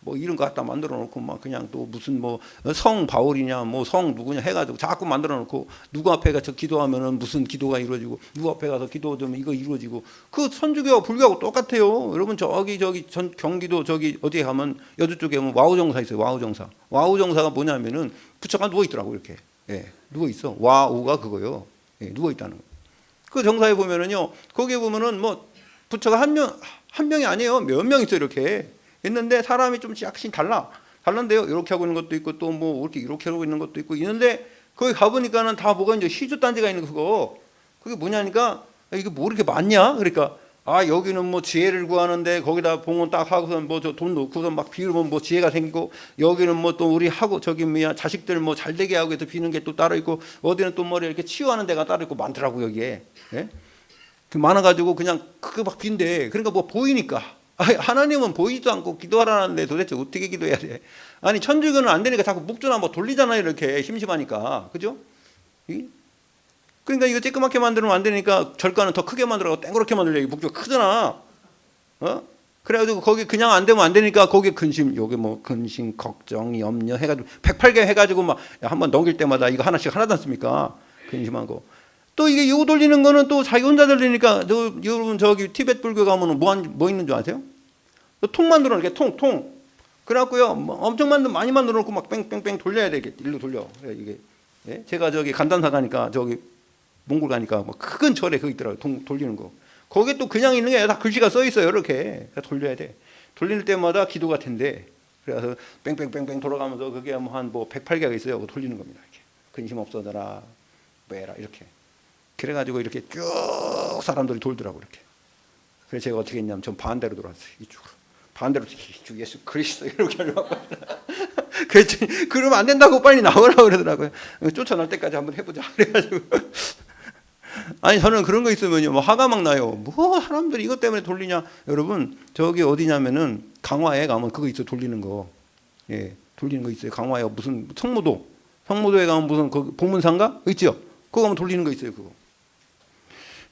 뭐 이런 거 갖다 만들어 놓고 막 그냥 또 무슨 뭐 성 바울이냐 뭐 성 누구냐 해가지고 자꾸 만들어 놓고 누구 앞에 가서 기도하면은 무슨 기도가 이루어지고 누구 앞에 가서 기도하면 이거 이루어지고 그 천주교와 불교하고 똑같아요. 여러분 저기 경기도 저기 어디에 가면 여주 쪽에 뭐 와우정사 있어요. 와우정사. 와우정사가 뭐냐면은 부처가 누워 있더라고 이렇게. 예, 누워 있어. 와우가 그거요. 예, 누워 있다는 거. 그 정사에 보면은요 거기에 보면은 뭐 부처가 한 명이 아니에요. 몇 명 있어요. 이렇게 있는데 사람이 좀 약간 달란데요. 이렇게 하고 있는 것도 있고 또 뭐 이렇게 하고 있는 것도 있고 있는데 거기 가보니까는 다 뭐가 이제 시주단지가 있는 그거. 그게 뭐냐니까 이게 뭐 이렇게 많냐? 그러니까 아 여기는 뭐 지혜를 구하는데 거기다 봉헌 딱 하고서 뭐 저 돈 넣고서 막 비우면 뭐 지혜가 생기고 여기는 뭐 또 우리 하고 저기 뭐야 자식들 뭐 잘 되게 하고 해서 비는 게 또 따로 있고 어디는 또 머리 이렇게 치유하는 데가 따로 있고 많더라고 여기에. 예? 많아가지고 그냥 그거 막 빈대. 그러니까 뭐 보이니까. 아니, 하나님은 보이지도 않고 기도하라는데 도대체 어떻게 기도해야 돼? 아니 천주교는 안 되니까 자꾸 묵주나 뭐 돌리잖아요. 이렇게 심심하니까. 그죠? 그러니까 이거 쬐끄맣게 만들면 안 되니까 절간은 더 크게 만들어서 땡그랗게 만들려. 묵주가 크잖아. 그래가지고 거기 그냥 안 되면 안 되니까 거기 근심, 여기 뭐 근심, 걱정, 염려 해가지고 108개 해가지고 막 한번 넘길 때마다 이거 하나씩 하나지 않습니까? 근심한 거. 또 이게 요 돌리는 거는 또 자기 혼자 돌리니까 여러분 저기 티베트 불교 가면은 뭐 있는 줄 아세요? 통 만들어 놓게 통. 그래갖고요 뭐 엄청 많이 만들어 놓고 막 뺑뺑뺑 돌려야 돼. 일로 돌려. 그래 이게 예? 제가 저기 간단사 가니까 저기 몽골 가니까 뭐 큰 절에 그거 있더라고요. 통 돌리는 거. 거기에 또 그냥 있는 게 다 글씨가 써 있어요. 이렇게 돌려야 돼. 돌릴 때마다 기도가 된대. 그래서 뺑뺑뺑뺑 돌아가면서 그게 한 108개가 있어요. 그거 돌리는 겁니다. 이렇게 근심 없어져라, 뭐해라 이렇게. 그래가지고 이렇게 쭉 사람들이 돌더라고 이렇게. 그래서 제가 어떻게 했냐면 전 반대로 돌았어요. 이쪽으로. 반대로 주 예수 그리스도 이렇게 하려고. 그랬더니 그러면 안 된다고 빨리 나오라고 그러더라고요. 쫓아날 때까지 한번 해보자. 그래가지고 아니 저는 그런 거 있으면요 뭐 화가 막 나요. 뭐 사람들이 이것 때문에 돌리냐. 여러분 저기 어디냐면은 강화에 가면 그거 있어요. 돌리는 거. 예, 돌리는 거 있어요. 강화에 무슨 성모도에 가면 무슨 거기 보문상가 있죠. 그거 가면 돌리는 거 있어요. 그거.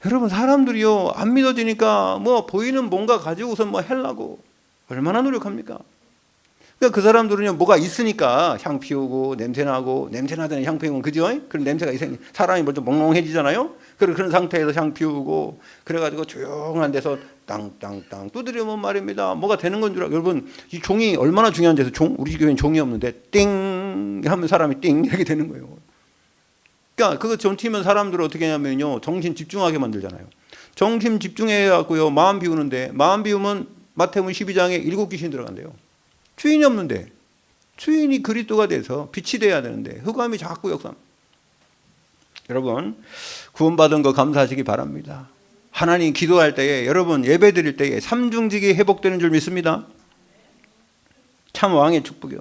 여러분 사람들이요 안 믿어지니까 뭐 보이는 뭔가 가지고서 뭐 하려고 얼마나 노력합니까? 그러니까 그 사람들은요 뭐가 있으니까 향 피우고 냄새나고 냄새나잖아요. 향 피우면 그죠? 그럼 냄새가 이상해. 사람이 먼저 멍멍해지잖아요. 그런 상태에서 향 피우고 그래가지고 조용한 데서 땅땅땅 두드리면 말입니다. 뭐가 되는 건 줄 알고. 여러분 이 종이 얼마나 중요한 데서 우리 교회는 종이 없는데 띵 하면 사람이 띵 이렇게 되는 거예요. 그러니까 그거 좀 튀면 사람들을 어떻게 하냐면요 정신 집중하게 만들잖아요. 정신 집중해갖고요 마음 비우는데 마음 비우면 마태복음 12장에 7귀신 들어간대요. 주인이 없는데 주인이 그리스도가 돼서 빛이 돼야 되는데 흑암이 자꾸 역사. 여러분 구원받은 거 감사하시기 바랍니다. 하나님 기도할 때에 여러분 예배 드릴 때에 삼중직이 회복되는 줄 믿습니다. 참 왕의 축복이요.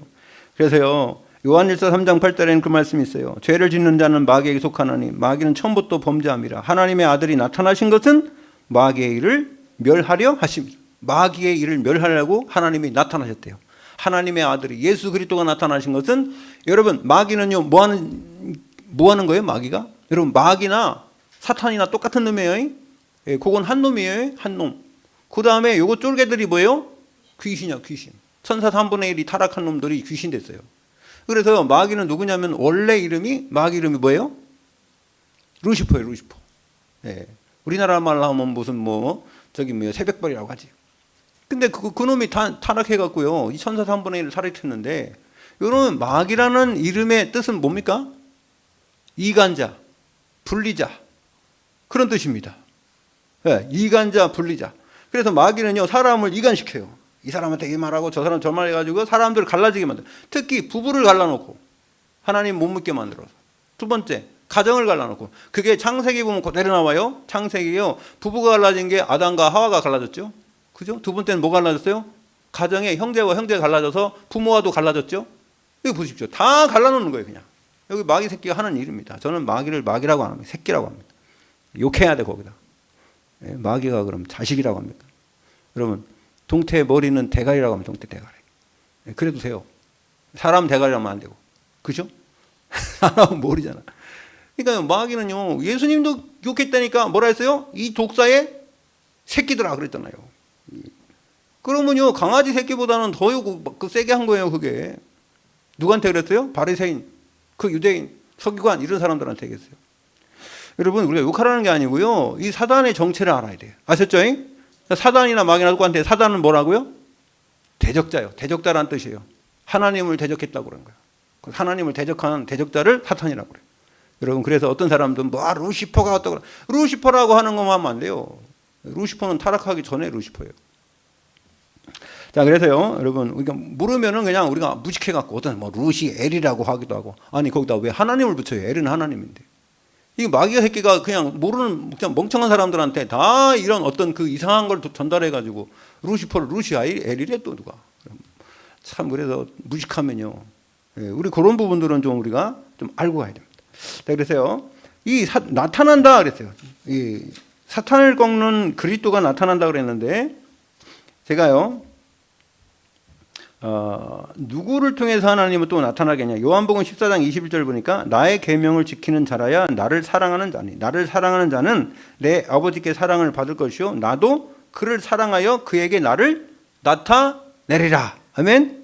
그래서요 요한일서 3장 8절에는 그 말씀이 있어요. 죄를 짓는 자는 마귀에게 속하나니 마귀는 처음부터 범죄함이라. 하나님의 아들이 나타나신 것은 마귀의 일을 멸하려 하십니다. 마귀의 일을 멸하려고 하나님이 나타나셨대요. 하나님의 아들이 예수 그리스도가 나타나신 것은 여러분 마귀는요 뭐 하는 거예요? 마귀가? 여러분 마귀나 사탄이나 똑같은 놈이에요. 예, 그건 한 놈이에요. 한 놈. 그 다음에 요거 쫄개들이 뭐예요? 귀신이야 귀신. 천사 3분의 1이 타락한 놈들이 귀신 됐어요. 그래서 마귀는 누구냐면 원래 이름이 마귀 이름이 뭐예요? 루시퍼예요. 루시퍼. 예. 우리나라 말로 하면 무슨 저기 새벽벌이라고 하지. 근데 그 놈이 타락해갖고요 이 천사 3분의 1을 타락했는데 이런 마귀라는 이름의 뜻은 뭡니까? 이간자, 분리자 그런 뜻입니다. 예, 이간자, 분리자. 그래서 마귀는요 사람을 이간시켜요. 이 사람한테 이 말하고 저 사람 저 말 해가지고 사람들을 갈라지게 만들어요. 특히 부부를 갈라놓고 하나님 못 묻게 만들어서. 두 번째, 가정을 갈라놓고. 그게 창세기 보면 그대로 나와요. 창세기요. 부부가 갈라진 게 아담과 하와가 갈라졌죠. 그죠? 두 번째는 뭐 갈라졌어요? 가정에 형제와 형제가 갈라져서 부모와도 갈라졌죠. 여기 보십시오. 다 갈라놓는 거예요, 그냥. 여기 마귀 새끼가 하는 일입니다. 저는 마귀를 마귀라고 안 합니다. 새끼라고 합니다. 욕해야 돼, 거기다. 예, 마귀가 그럼 자식이라고 합니까? 여러분, 동태 머리는 대가리라고 하면 동태 대가리. 예, 그래도 돼요. 사람 대가리라면 안 되고. 그죠? 사람은 머리잖아. 그러니까 마귀는요, 예수님도 욕했다니까 뭐라 했어요? 이 독사의 새끼들아 그랬잖아요. 그러면요, 강아지 새끼보다는 더 욕, 세게 한 거예요, 그게. 누구한테 그랬어요? 바리새인, 그 유대인, 서기관 이런 사람들한테 얘기했어요. 여러분, 우리가 욕하라는 게 아니고요, 이 사단의 정체를 알아야 돼요. 아셨죠? 사단이나 마귀나 누구한테, 사단은 뭐라고요? 대적자요. 대적자란 뜻이에요. 하나님을 대적했다고 그런 거예요. 하나님을 대적하는 대적자를 사탄이라고 그래요. 여러분, 그래서 어떤 사람들은 뭐 루시퍼가 어떠고, 루시퍼라고 하는 것만 하면 안 돼요. 루시퍼는 타락하기 전에 루시퍼예요. 자, 그래서요, 여러분, 우리가 모르면은 그냥 우리가 무식해갖고 어떤 뭐 루시엘이라고 하기도 하고, 아니 거기다 왜 하나님을 붙여요? 엘은 하나님인데. 이 마귀 새끼가 그냥 모르는 그냥 멍청한 사람들한테 다 이런 어떤 그 이상한 걸 루시퍼를 루시엘이래 또 누가. 참 그래서 무식하면요, 예, 우리 그런 부분들은 좀 우리가 좀 알고 가야 됩니다. 자, 그래서요, 나타난다 그랬어요. 이 사탄을 꺾는 그리스도가 나타난다 그랬는데, 제가요, 누구를 통해서 하나님은 또 나타나겠냐? 요한복음 14장 21절 보니까 나의 계명을 지키는 자라야 나를 사랑하는 자니, 나를 사랑하는 자는 내 아버지께 사랑을 받을 것이요 나도 그를 사랑하여 그에게 나를 나타내리라. 아멘.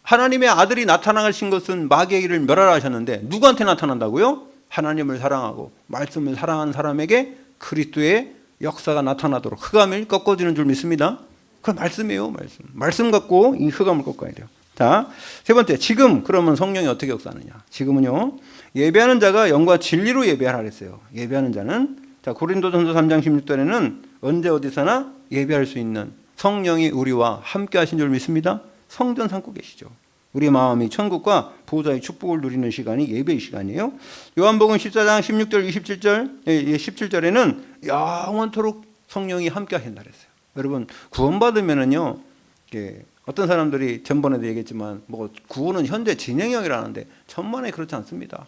하나님의 아들이 나타나신 것은 마귀의 일을 멸하라셨는데 누구한테 나타난다고요? 하나님을 사랑하고 말씀을 사랑하는 사람에게 그리스도의 역사가 나타나도록 흑암을 꺾어지는 줄 믿습니다. 그건 말씀이에요, 말씀. 말씀 갖고 이 흑암을 꺾어야 돼요. 자, 세 번째, 지금 그러면 성령이 어떻게 역사하느냐? 지금은요, 예배하는 자가 영과 진리로 예배하라 그랬어요. 예배하는 자는, 자, 고린도전서 3장 16절에는 언제 어디서나 예배할 수 있는 성령이 우리와 함께 하신 줄 믿습니다. 성전 삼고 계시죠. 우리 마음이 천국과 보호자의 축복을 누리는 시간이 예배의 시간이에요. 요한복음 14장 16절 17절에는 영원토록 성령이 함께 하신다 그랬어요. 여러분, 구원받으면은요, 어떤 사람들이 전번에도 얘기했지만 뭐 구원은 현재 진행형이라는데 천만에 그렇지 않습니다.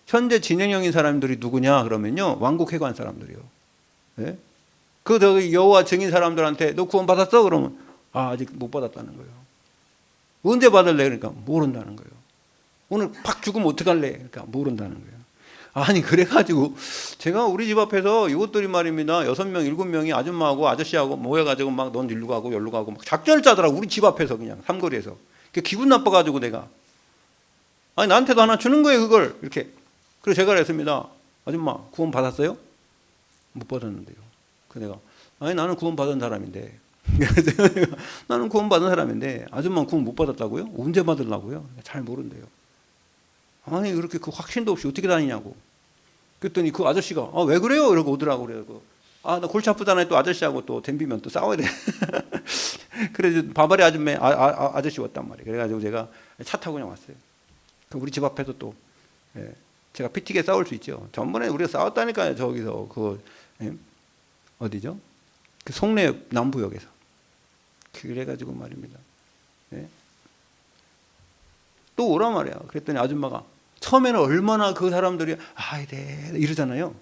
현재 진행형인 사람들이 누구냐 그러면요, 왕국회관 사람들이요. 네? 그 저기 여호와 증인 사람들한테 너 구원 받았어? 그러면 아직 못 받았다는 거예요. 언제 받을래? 그러니까 모른다는 거예요. 오늘 팍 죽으면 어떡할래? 그러니까 모른다는 거예요. 아니, 그래가지고 제가 우리 집 앞에서 이것들이 말입니다. 6명, 7명이 아줌마하고 아저씨하고 모여가지고 막 넌 일로 가고 열로 가고 막 작전을 짜더라고. 우리 집 앞에서 그냥 삼거리에서. 기분 나빠가지고 내가, 아니 나한테도 하나 주는 거예요, 그걸. 이렇게. 그래서 제가 그랬습니다. 아줌마 구원 받았어요? 못 받았는데요. 그래서 내가, 아니 나는 구원 받은 사람인데. 나는 구원 받은 사람인데 아줌마 구원 못 받았다고요? 언제 받으려고요? 잘 모른대요. 아니 그렇게 그 확신도 없이 어떻게 다니냐고. 그랬더니 그 아저씨가 왜 그래요? 이러고 오더라고. 그래서 나 골치 아프잖아요. 또 아저씨하고 또 덤비면 또 싸워야 돼. 그래서 바바리 아저씨 왔단 말이에요. 그래가지고 제가 차 타고 그냥 왔어요. 우리 집 앞에서 또 제가 피튀게 싸울 수 있죠. 전번에 우리가 싸웠다니까요. 저기서 어디죠? 그 송내 남부역에서. 그래가지고 말입니다. 또 오란 말이야. 그랬더니 아줌마가 처음에는 얼마나 그 사람들이 네 이러잖아요.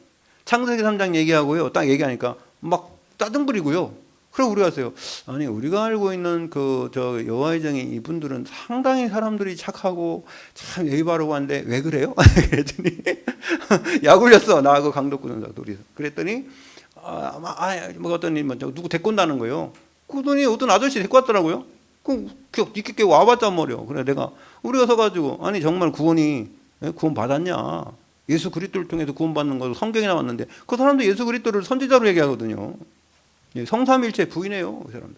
창세기 3장 얘기하고요. 딱 얘기하니까 막 따등 부리고요. 그리고 우리가 왔어요. 아니 우리가 알고 있는 저 여호와의 증인 이분들은 상당히 사람들이 착하고 참 예의 바르고 한데 왜 그래요? 그랬더니 약 올렸어. 나하고 강덕구전사 둘이서. 그랬더니 뭐 어떤 누구 데리고 온다는 거예요. 그러더니 어떤 아저씨 데리고 왔더라고요. 니께 와봤단 말이요. 그래 내가 우리가 서가지고 아니 정말 구원 받았냐? 예수 그리스도를 통해서 구원받는 거 성경에 나왔는데 그 사람도 예수 그리스도를 선지자로 얘기하거든요. 성삼일체 부인해요, 그 사람들.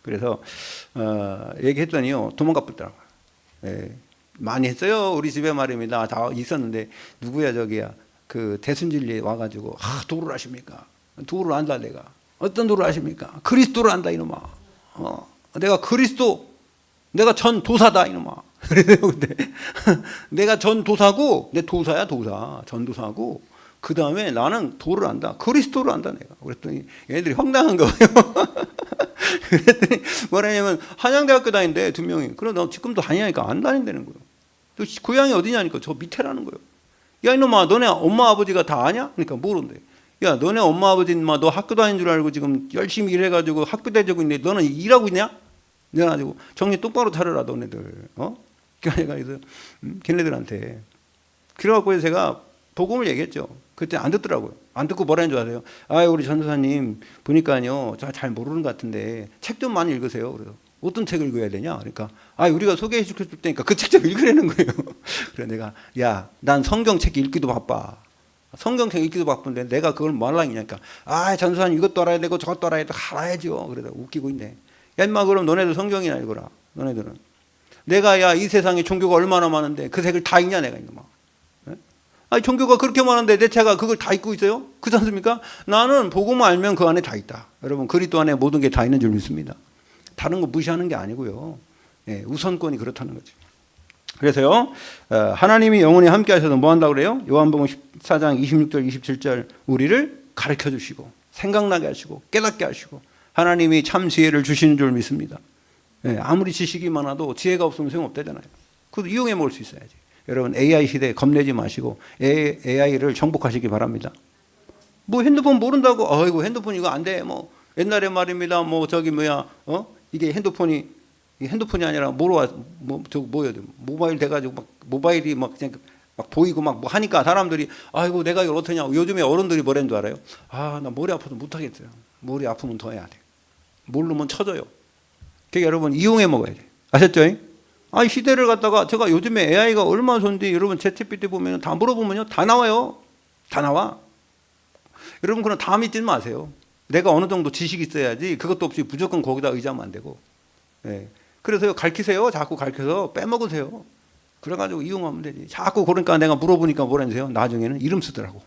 그래서 얘기했더니요 도망가 버리더라고요. 많이 했어요. 우리 집에 말입니다. 다 있었는데 누구야 저기야 그 대순진리에 와가지고 도를 아십니까? 도를 안다 내가. 어떤 도를 아십니까? 그리스도를 안다 이놈아. 내가 그리스도, 내가 전 도사다 이놈아. 그래요. 근데 내가 전도사고, 내 도사야 도사, 전도사고, 그 다음에 나는 도를 안다, 그리스도를 안다 내가. 그랬더니 얘네들이 황당한 거예요. 그랬더니 뭐라냐면 한양대학교 다닌대 두 명이. 그래 너 지금도 다니니까 안 다닌다는 거예요. 또 고향이 어디냐니까 저 밑에라는 거예요. 야 이놈아 너네 엄마 아버지가 다 아냐? 그러니까 모른대. 야 너네 엄마 아버지는 너 학교 다닌 줄 알고 지금 열심히 일해가지고 학교 다니고 있는데 너는 일하고 있냐? 내가 가지고 정신 똑바로 차려라 너네들. 그러니까 내가 걔네들한테 그래갖고 제가 복음을 얘기했죠. 그때 안 듣더라고요. 안 듣고 뭐라는 줄 아세요? 아 우리 전도사님 보니까요 저 잘 모르는 것 같은데 책 좀 많이 읽으세요. 그래서 어떤 책을 읽어야 되냐? 그러니까 아 우리가 소개해 줄 테니까 그 책 좀 읽으라는 거예요. 그래 내가 야 난 성경책 읽기도 바빠. 성경책 읽기도 바쁜데 내가 그걸 뭐 하려고 하냐니까 아 전도사님 이것도 알아야 되고 저것도 알아야 되고 알아야죠. 그래서 웃기고 있네. 야 인마 그럼 너네들 성경이나 읽어라. 너네들은 내가 야 이 세상에 종교가 얼마나 많은데 그 책을 다 읽냐 내가 이놈아. 아니 종교가 그렇게 많은데 내 차가 그걸 다 읽고 있어요? 그렇지 않습니까? 나는 복음을 알면 그 안에 다 있다. 여러분 그리스도 안에 모든 게 다 있는 줄 믿습니다. 다른 거 무시하는 게 아니고요. 예, 우선권이 그렇다는 거죠. 그래서요 하나님이 영원히 함께 하셔서 뭐 한다고 그래요? 요한복음 14장 26절 27절 우리를 가르쳐 주시고 생각나게 하시고 깨닫게 하시고 하나님이 참 지혜를 주시는 줄 믿습니다. 예, 아무리 지식이 많아도 지혜가 없으면 소용없다잖아요. 그것도 이용해 먹을 수 있어야지. 여러분 AI 시대에 겁내지 마시고 AI를 정복하시기 바랍니다. 뭐 핸드폰 모른다고 아이고 핸드폰 이거 안 돼. 뭐 옛날에 말입니다. 뭐 저기 뭐야 이게 핸드폰이 아니라 뭐로 뭐야 모바일 돼가지고 막 모바일이 막 그냥 막 보이고 막 뭐 하니까 사람들이 아이고 내가 이걸 어떠냐. 요즘에 어른들이 뭐라는 줄 알아요? 아 나 머리 아파서 못 하겠어요. 머리 아프면 더 해야 돼. 모르면 쳐져요. 그러니까 여러분 이용해 먹어야 돼. 아셨죠? 아, 시대를 갖다가 제가 요즘에 AI가 얼마나 좋은데 여러분 챗GPT 보면 다 물어보면요 다 나와요. 다 나와. 여러분 그럼 다 믿지 마세요. 내가 어느 정도 지식이 있어야지 그것도 없이 무조건 거기다 의지하면 안 되고. 예. 그래서요 가르치세요. 자꾸 가르쳐서 빼먹으세요. 그래가지고 이용하면 되지. 자꾸 그러니까 내가 물어보니까 뭐라는데요? 나중에는 이름 쓰더라고.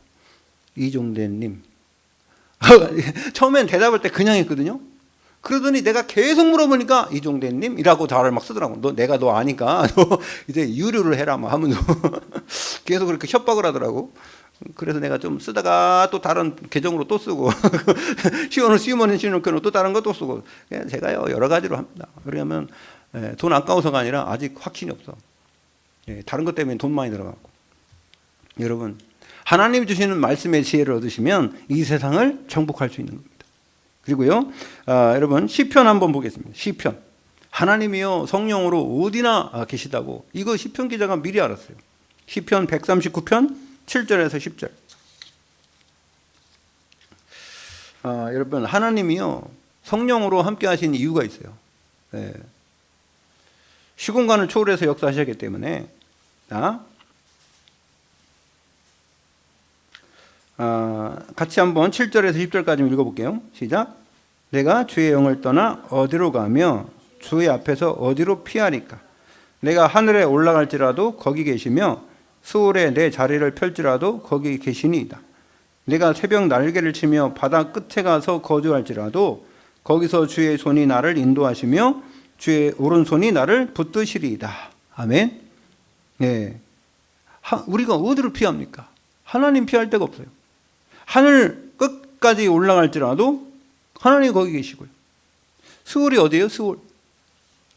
이종대님. 처음엔 대답할 때 그냥 했거든요. 그러더니 내가 계속 물어보니까 이종대님이라고 답을 막 쓰더라고. 내가 너 아니까 너 이제 유료를 해라 막 하면서 계속 그렇게 협박을 하더라고. 그래서 내가 좀 쓰다가 또 다른 계정으로 또 쓰고 시원은 시놓고는 또 다른 거 또 쓰고 제가요 여러 가지로 합니다. 그러면 돈 아까워서가 아니라 아직 확신이 없어. 다른 것 때문에 돈 많이 들어가고. 여러분 하나님 주시는 말씀의 지혜를 얻으시면 이 세상을 정복할 수 있는 겁니다. 그리고요, 여러분 시편 한번 보겠습니다. 시편 하나님이요 성령으로 어디나 계시다고 이거 시편 기자가 미리 알았어요. 시편 139편 7절에서 10절. 여러분 하나님이요 성령으로 함께 하신 이유가 있어요. 시공간을 초월해서 역사하시기 때문에 같이 한번 7절에서 10절까지 읽어볼게요. 시작. 내가 주의 영을 떠나 어디로 가며 주의 앞에서 어디로 피하리까? 내가 하늘에 올라갈지라도 거기 계시며 수월에 내 자리를 펼지라도 거기 계시니이다. 내가 새벽 날개를 치며 바다 끝에 가서 거주할지라도 거기서 주의 손이 나를 인도하시며 주의 오른손이 나를 붙드시리이다. 아멘. 네. 우리가 어디로 피합니까? 하나님 피할 데가 없어요. 하늘 끝까지 올라갈지라도 하나님 거기 계시고요. 수월이 어디예요? 수월.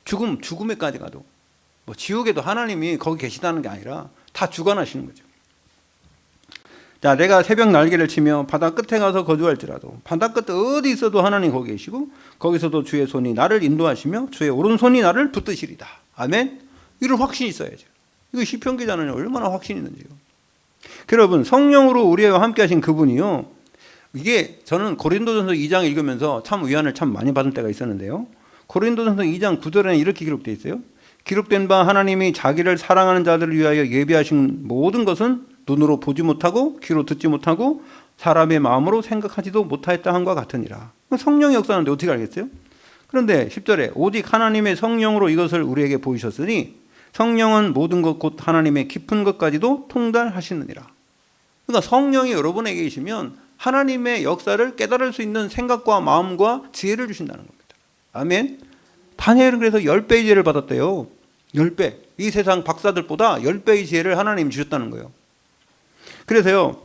죽음에까지 가도 뭐 지옥에도 하나님이 거기 계시다는 게 아니라 다 주관하시는 거죠. 자, 내가 새벽 날개를 치며 바다 끝에 가서 거주할지라도 바다 끝에 어디 있어도 하나님 거기 계시고 거기서도 주의 손이 나를 인도하시며 주의 오른손이 나를 붙드시리다. 아멘. 이런 확신이 있어야죠. 이거 시편 기자는 얼마나 확신이 있는지요. 여러분 성령으로 우리와 함께 하신 그분이요, 이게 저는 고린도전서 2장 읽으면서 참 위안을 참 많이 받을 때가 있었는데요. 고린도전서 2장 9절에는 이렇게 기록되어 있어요. 기록된 바 하나님이 자기를 사랑하는 자들을 위하여 예비하신 모든 것은 눈으로 보지 못하고 귀로 듣지 못하고 사람의 마음으로 생각하지도 못하였다 함과 같으니라. 성령이 역사하는데 어떻게 알겠어요? 그런데 10절에 오직 하나님의 성령으로 이것을 우리에게 보이셨으니 성령은 모든 것 곧 하나님의 깊은 것까지도 통달하시느니라. 그러니까 성령이 여러분에게 계시면 하나님의 역사를 깨달을 수 있는 생각과 마음과 지혜를 주신다는 겁니다. 아멘. 다니엘은 그래서 10배의 지혜를 받았대요. 10배. 이 세상 박사들보다 10배의 지혜를 하나님이 주셨다는 거예요. 그래서요,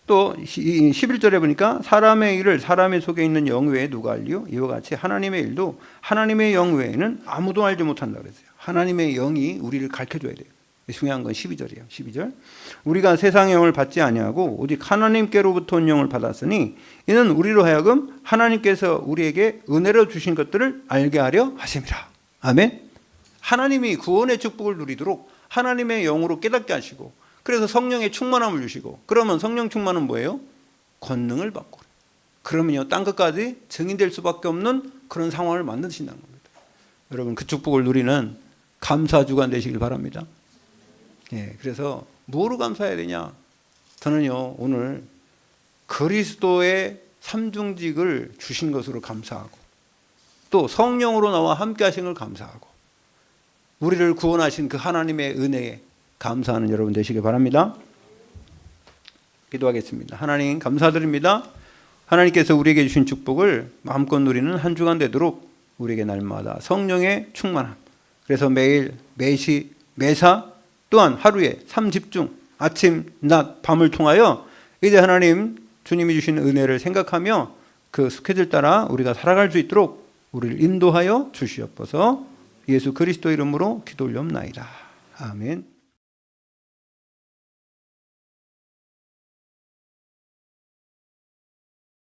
또 11절에 보니까 사람의 일을 사람의 속에 있는 영 외에 누가 알리요? 이와 같이 하나님의 일도 하나님의 영 외에는 아무도 알지 못한다 그랬어요. 하나님의 영이 우리를 가르쳐줘야 돼요. 중요한 건 12절이에요. 12절. 우리가 세상의 영을 받지 아니하고 오직 하나님께로부터 온 영을 받았으니 이는 우리로 하여금 하나님께서 우리에게 은혜로 주신 것들을 알게 하려 하심이라. 아멘. 하나님이 구원의 축복을 누리도록 하나님의 영으로 깨닫게 하시고, 그래서 성령의 충만함을 주시고, 그러면 성령 충만은 뭐예요? 권능을 받고, 그러면요 땅 끝까지 증인될 수밖에 없는 그런 상황을 만드신다는 겁니다. 여러분, 그 축복을 누리는 감사 주간 되시길 바랍니다. 예, 그래서 뭐로 감사해야 되냐? 저는요 오늘 그리스도의 삼중직을 주신 것으로 감사하고, 또 성령으로 나와 함께 하신 걸 감사하고, 우리를 구원하신 그 하나님의 은혜에 감사하는 여러분 되시길 바랍니다. 기도하겠습니다. 하나님 감사드립니다. 하나님께서 우리에게 주신 축복을 마음껏 누리는 한 주간 되도록 우리에게 날마다 성령의 충만함, 그래서 매일 매시 매사 또한 하루에 3집중 아침 낮 밤을 통하여 이제 하나님 주님이 주신 은혜를 생각하며 그 스케줄 따라 우리가 살아갈 수 있도록 우리를 인도하여 주시옵소서. 예수 그리스도 이름으로 기도 올려옵나이다. 아멘.